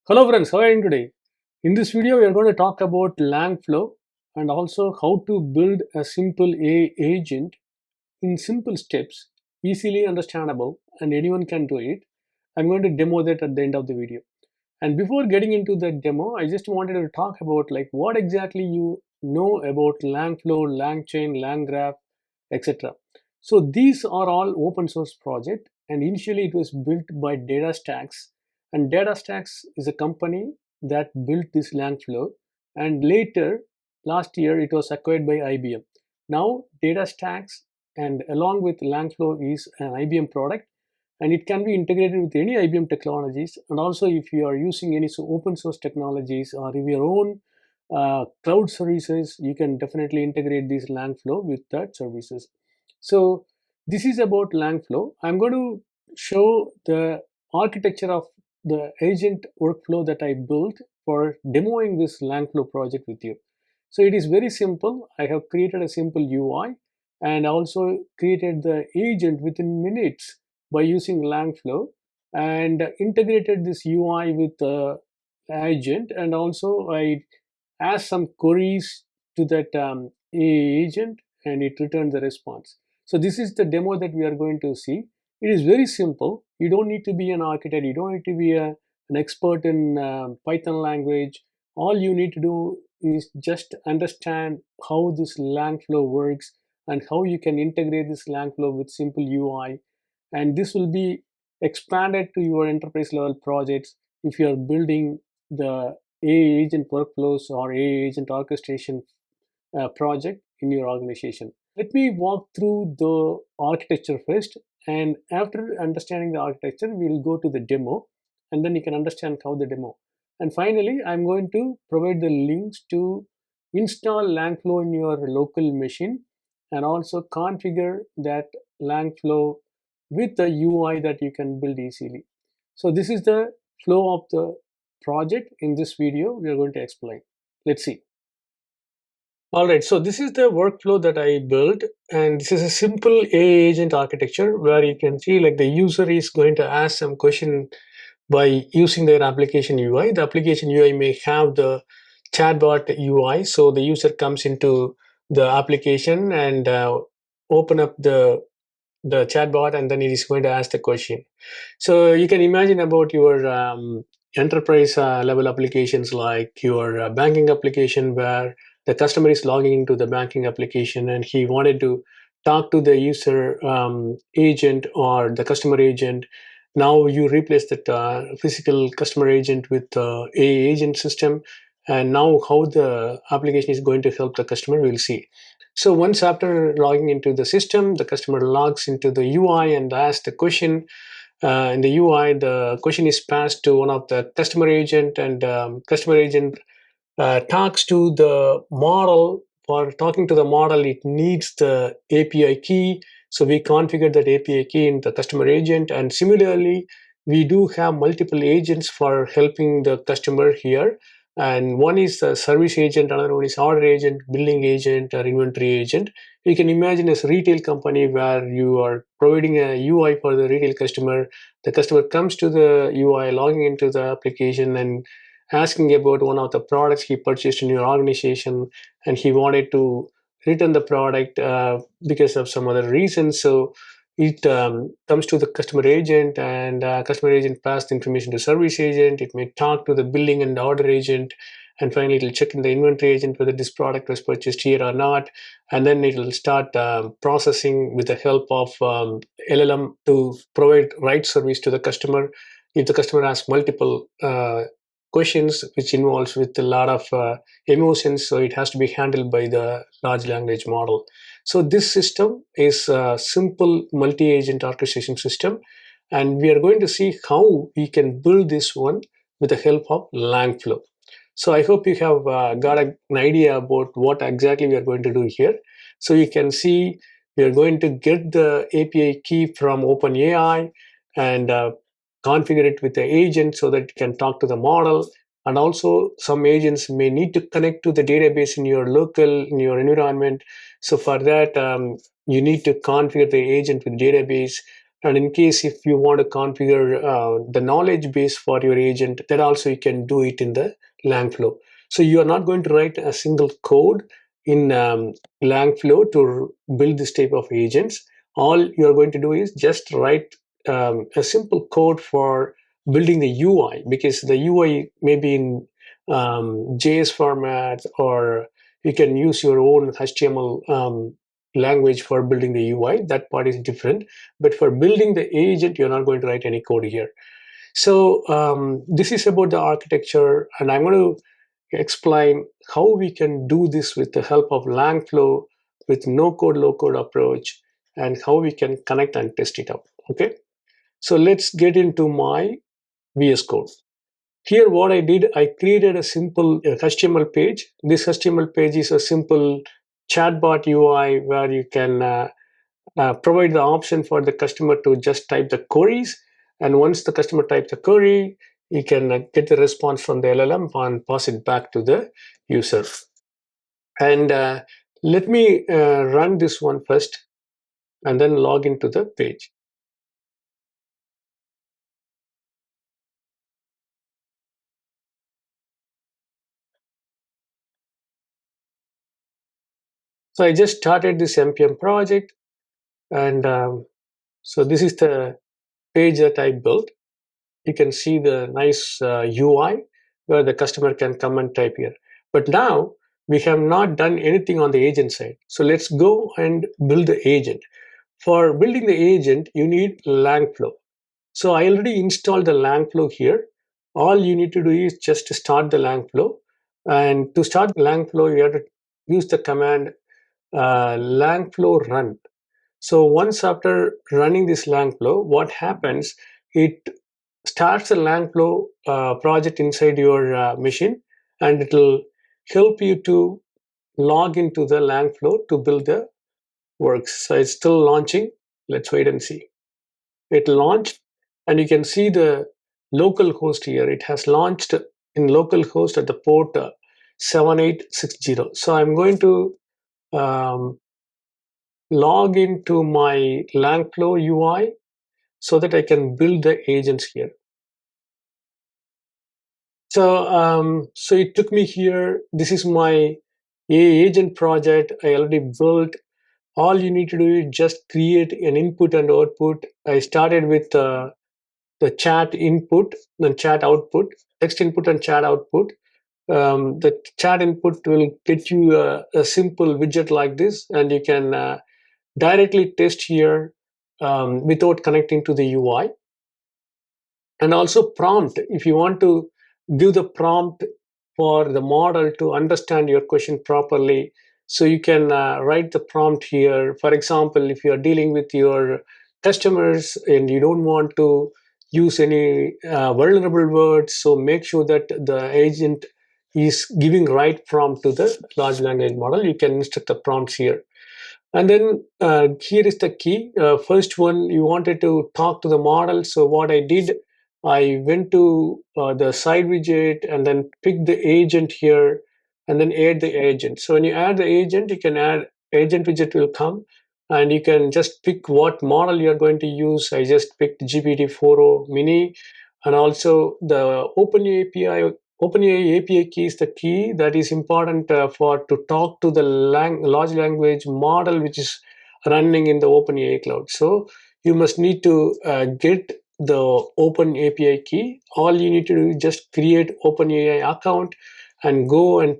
Hello friends, how are you doing today? In this video, we are going to talk about LangFlow and also how to build a simple AI agent in simple steps, easily understandable, and anyone can do it. I'm going to demo that at the end of the video. And before getting into the demo, I just wanted to talk about like what exactly you know about LangFlow, LangChain, LangGraph, etc. So these are all open source project, and initially it was built by DataStax, and DataStax is a company that built this LangFlow, and later last year it was acquired by IBM. Now DataStax and along with LangFlow is an IBM product, and it can be integrated with any IBM technologies. And also if you are using any open source technologies or if your own cloud services, you can definitely integrate this LangFlow with that services. So this is about LangFlow. I'm going to show the architecture of the agent workflow that I built for demoing this LangFlow project with you. So it is very simple. I have created a simple UI and also created the agent within minutes by using LangFlow, and integrated this UI with the agent, and also I asked some queries to that agent, and it returned the response. So this is the demo that we are going to see. It is very simple. You don't need to be an architect. You don't need to be an expert in Python language. All you need to do is just understand how this LangFlow works and how you can integrate this LangFlow with simple UI. And this will be expanded to your enterprise level projects if you are building the AI agent workflows or AI agent orchestration project in your organization. Let me walk through the architecture first, and after understanding the architecture, we'll go to the demo, and then you can understand how the demo. And finally, I'm going to provide the links to install LangFlow in your local machine and also configure that LangFlow with the UI that you can build easily. So this is the flow of the project. In this video, we are going to explain. Let's see. All right, so this is the workflow that I built, and this is a simple AI agent architecture where you can see like the user is going to ask some question by using their application UI. The application UI may have the chatbot UI, so the user comes into the application and open up the chatbot, and then it is going to ask the question. So you can imagine about your enterprise level applications like your banking application, where the customer is logging into the banking application and he wanted to talk to the user agent or the customer agent. Now you replace that physical customer agent with a agent system, and now how the application is going to help the customer, we'll see. So once after logging into the system, the customer logs into the UI and asks the question. In the UI, the question is passed to one of the customer agent, and customer agent talks to the model. For talking to the model, it needs the API key. So we configure that API key in the customer agent. And similarly, we do have multiple agents for helping the customer here. And one is the service agent, another one is order agent, billing agent, or inventory agent. You can imagine as a retail company where you are providing a UI for the retail customer. The customer comes to the UI, logging into the application, and asking about one of the products he purchased in your organization, and he wanted to return the product because of some other reason. So it comes to the customer agent, and customer agent pass the information to service agent. It may talk to the billing and order agent, and finally it will check in the inventory agent whether this product was purchased here or not, and then it will start processing with the help of LLM to provide right service to the customer. If the customer asks multiple questions which involves with a lot of emotions, so it has to be handled by the large language model. So this system is a simple multi-agent orchestration system, and we are going to see how we can build this one with the help of LangFlow. So I hope you have got an idea about what exactly we are going to do here. So you can see we are going to get the API key from OpenAI and configure it with the agent so that it can talk to the model. And also some agents may need to connect to the database in your in your environment. So for that, you need to configure the agent with database. And in case if you want to configure the knowledge base for your agent, that also you can do it in the LangFlow. So you are not going to write a single code in LangFlow to build this type of agents. All you are going to do is just write a simple code for building the UI, because the UI may be in JS format, or you can use your own HTML language for building the UI. That part is different. But for building the agent, you're not going to write any code here. So this is about the architecture, and I'm going to explain how we can do this with the help of LangFlow with no code, low code approach, and how we can connect and test it out. Okay, so let's get into my VS Code. Here, what I did, I created a simple HTML page. This HTML page is a simple chatbot UI where you can provide the option for the customer to just type the queries. And once the customer types the query, you can get the response from the LLM and pass it back to the user. And let me run this one first and then log into the page. So I just started this npm project, and so this is the page that I built. You can see the nice UI where the customer can come and type here. But now we have not done anything on the agent side. So let's go and build the agent. For building the agent, you need LangFlow. So I already installed the LangFlow here. All you need to do is just to start the LangFlow. And to start LangFlow, you have to use the command LangFlow run. So once after running this LangFlow, what happens? It starts a LangFlow project inside your machine, and it will help you to log into the LangFlow to build the works. So it's still launching. Let's wait and see. It launched, and you can see the local host here. It has launched in local host at the port 7860. So I'm going to um, log into my LangFlow UI so that I can build the agents here. So it took me here. This is my agent project I already built. All you need to do is just create an input and output. I started with the chat input, then chat output, text input and chat output. The chat input will get you a simple widget like this, and you can directly test here without connecting to the UI. And also prompt, if you want to give the prompt for the model to understand your question properly, so you can write the prompt here. For example, if you are dealing with your customers and you don't want to use any vulnerable words, so make sure that the agent is giving right prompt to the large language model. You can instruct the prompts here. And then here is the key. First one, you wanted to talk to the model. So what I did, I went to the side widget and then pick the agent here and then add the agent. So when you add the agent, you can add agent widget will come, and you can just pick what model you're going to use. I just picked GPT-4o mini, and also the OpenAI API key is the key that is important for to talk to the large language model which is running in the OpenAI cloud. So you must need to get the Open API key. All you need to do is just create OpenAI account and go and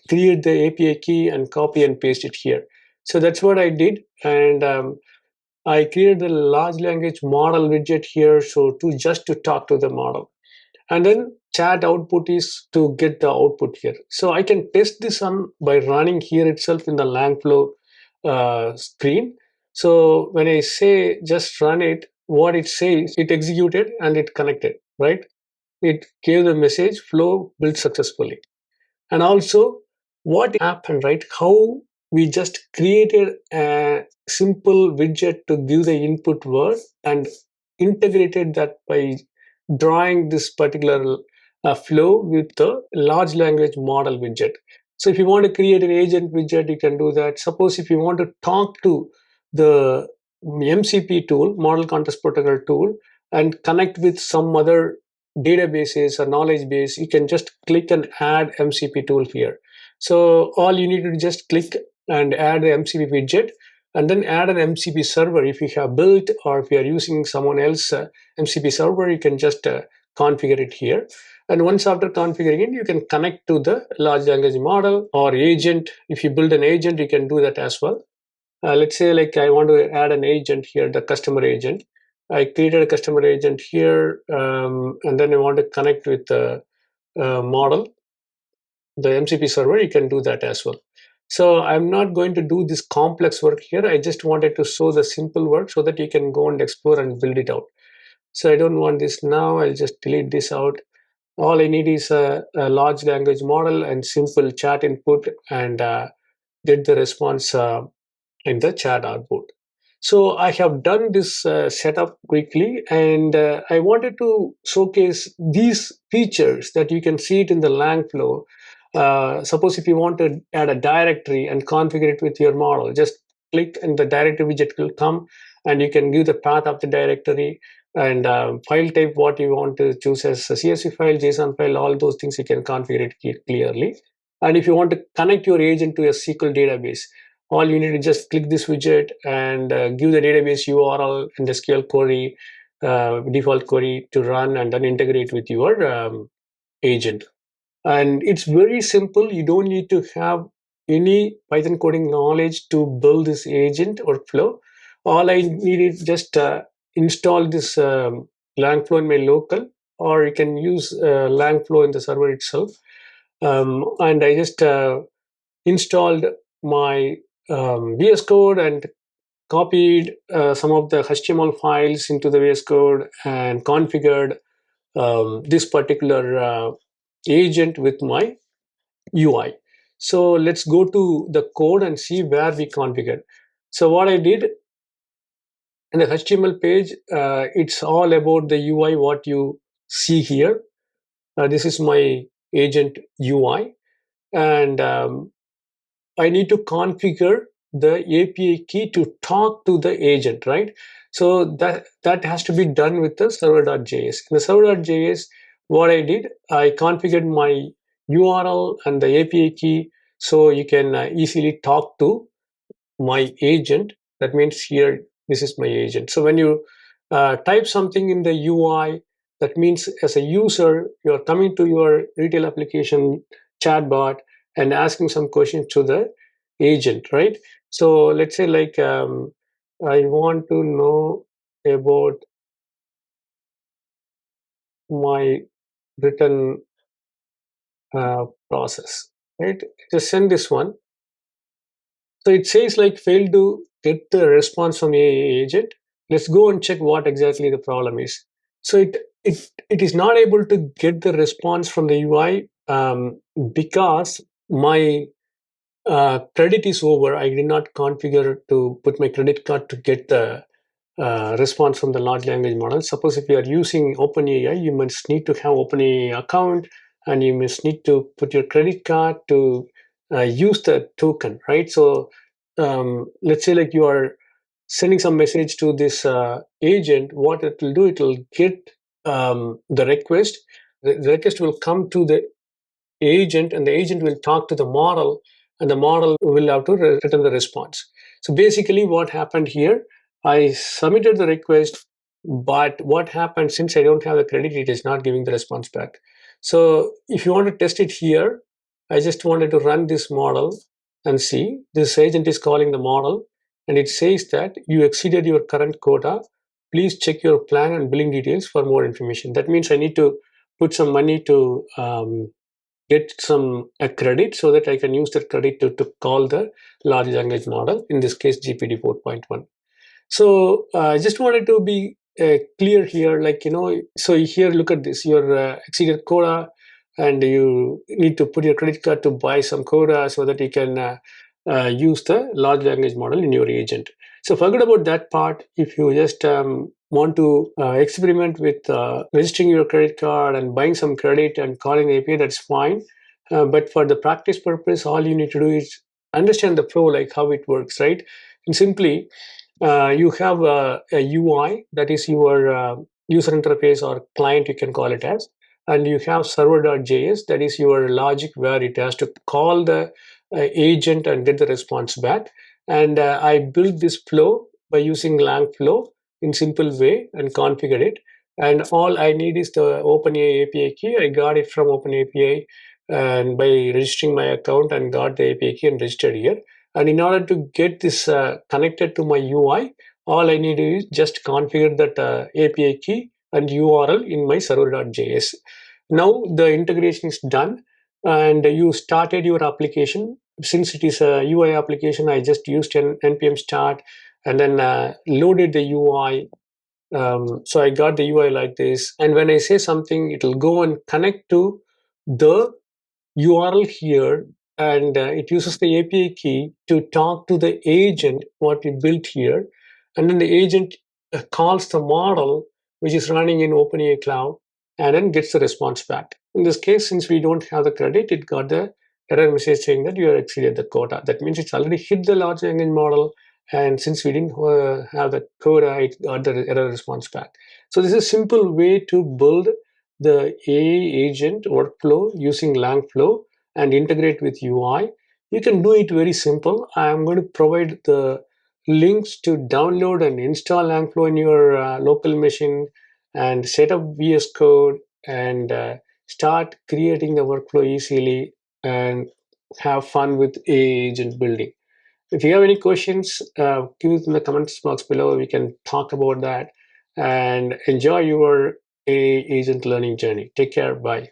create the API key and copy and paste it here. So that's what I did, and I created the large language model widget here, so to talk to the model. And then chat output is to get the output here. So I can test this on by running here itself in the LangFlow screen. So when I say just run it, what it says, it executed and it connected, right? It gave the message flow built successfully. And also what happened, right? How we just created a simple widget to give the input word and integrated that by drawing this particular flow with the large language model widget. So if you want to create an agent widget, you can do that. Suppose if you want to talk to the MCP tool, model context protocol tool, and connect with some other databases or knowledge base, you can just click and add MCP tool here. So all you need to just click and add the MCP widget, and then add an MCP server if you have built, or if you are using someone else MCP server, you can just configure it here. And once after configuring it, you can connect to the large language model or agent. If you build an agent, you can do that as well. Let's say like I want to add an agent here, the customer agent. I created a customer agent here, and then I want to connect with the model, the MCP server. You can do that as well. So I'm not going to do this complex work here. I just wanted to show the simple work so that you can go and explore and build it out. So I don't want this now. I'll just delete this out. All I need is a large language model and simple chat input, and get the response in the chat output. So I have done this setup quickly, and I wanted to showcase these features that you can see it in the LangFlow. Suppose if you want to add a directory and configure it with your model, just click and the directory widget will come, and you can give the path of the directory and file type what you want to choose as a CSV file, JSON file, all those things you can configure it clearly. And if you want to connect your agent to a SQL database, all you need to just click this widget and give the database URL and the SQL query, default query to run, and then integrate with your agent. And it's very simple. You don't need to have any Python coding knowledge to build this agent or flow. All I need is just install this LangFlow in my local, or you can use LangFlow in the server itself. And I just installed my VS Code and copied some of the HTML files into the VS Code and configured this particular agent with my UI. So let's go to the code and see where we configured. So what I did in the HTML page, it's all about the UI, what you see here. This is my agent UI, and I need to configure the API key to talk to the agent, right? So that has to be done with the server.js. In the server.js, what I did, I configured my URL and the API key so you can easily talk to my agent. That means here, this is my agent. So when you type something in the UI, that means as a user, you're coming to your retail application chatbot and asking some questions to the agent, right? So let's say like I want to know about my written process, right? Just send this one. So it says like failed to get the response from AI agent. Let's go and check what exactly the problem is. So it is not able to get the response from the UI because my credit is over. I did not configure to put my credit card to get the response from the large language model. Suppose if you are using OpenAI, you must need to have OpenAI account, and you must need to put your credit card to use the token, right? So let's say like you are sending some message to this agent. What it will do, it will get the request. The request will come to the agent, and the agent will talk to the model, and the model will have to return the response. So basically what happened here, I submitted the request, but what happened, since I don't have the credit, it is not giving the response back. So if you want to test it here, I just wanted to run this model and see. This agent is calling the model, and it says that you exceeded your current quota. Please check your plan and billing details for more information. That means I need to put some money to get some a credit so that I can use that credit to call the large language model, in this case GPT 4.1. So I just wanted to be clear here, like, so here, look at this, your exceeded quota, and you need to put your credit card to buy some quota so that you can use the large language model in your agent. So forget about that part. If you just want to experiment with registering your credit card and buying some credit and calling the API, that's fine. But for the practice purpose, all you need to do is understand the flow, like how it works, right? And simply, You have a UI, that is your user interface or client, you can call it as, and you have server.js, that is your logic where it has to call the agent and get the response back. And I built this flow by using LangFlow in simple way and configured it. And all I need is the OpenAI API key. I got it from OpenAPI and by registering my account and got the API key and registered here. And in order to get this connected to my UI, all I need is just configure that API key and URL in my server.js. Now the integration is done and you started your application. Since it is a UI application, I just used an npm start and then loaded the UI. So I got the UI like this. And when I say something, it will go and connect to the URL here, and it uses the API key to talk to the agent what we built here, and then the agent calls the model which is running in OpenAI Cloud and then gets the response back. In this case, since we don't have the credit, it got the error message saying that you have exceeded the quota. That means it's already hit the large language model, and since we didn't have the quota, it got the error response back. So this is a simple way to build the AI agent workflow using LangFlow and integrate with UI. You can do it very simple. I'm going to provide the links to download and install LangFlow in your local machine and set up VS Code and start creating the workflow easily and have fun with AI agent building. If you have any questions, give it in the comments box below. We can talk about that and enjoy your AI agent learning journey. Take care. Bye.